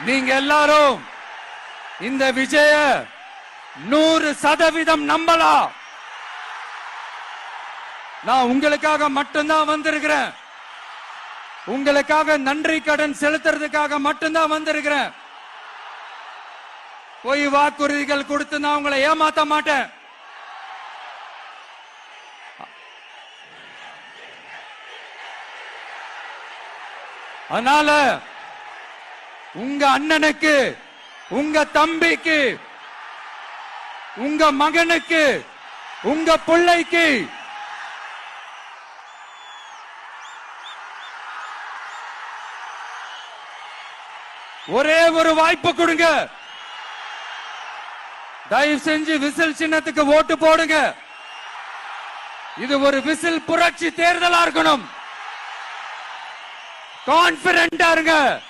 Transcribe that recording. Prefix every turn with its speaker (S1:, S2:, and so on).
S1: நீங்க எல்லாரும் இந்த விஜய 100% நம்பலாம். நான் உங்களுக்காக மட்டும்தான் வந்திருக்கிறேன். உங்களுக்காக நன்றி கடன் செலுத்துறதுக்காக மட்டும்தான் வந்திருக்கிறேன். போய் வாக்குறுதிகள் கொடுத்து நான் உங்களை ஏமாத்த மாட்டேன். அதனால உங்க அண்ணனுக்கு, உங்க தம்பிக்கு, உங்க மகனுக்கு, உங்க பிள்ளைக்கு ஒரே ஒரு வாய்ப்பு கொடுங்க. தயவு செஞ்சு விசில் சின்னத்துக்கு ஓட்டு போடுங்க. இது ஒரு விசில் புரட்சி தேர்தலா இருக்கணும். கான்பிடென்டா இருங்க.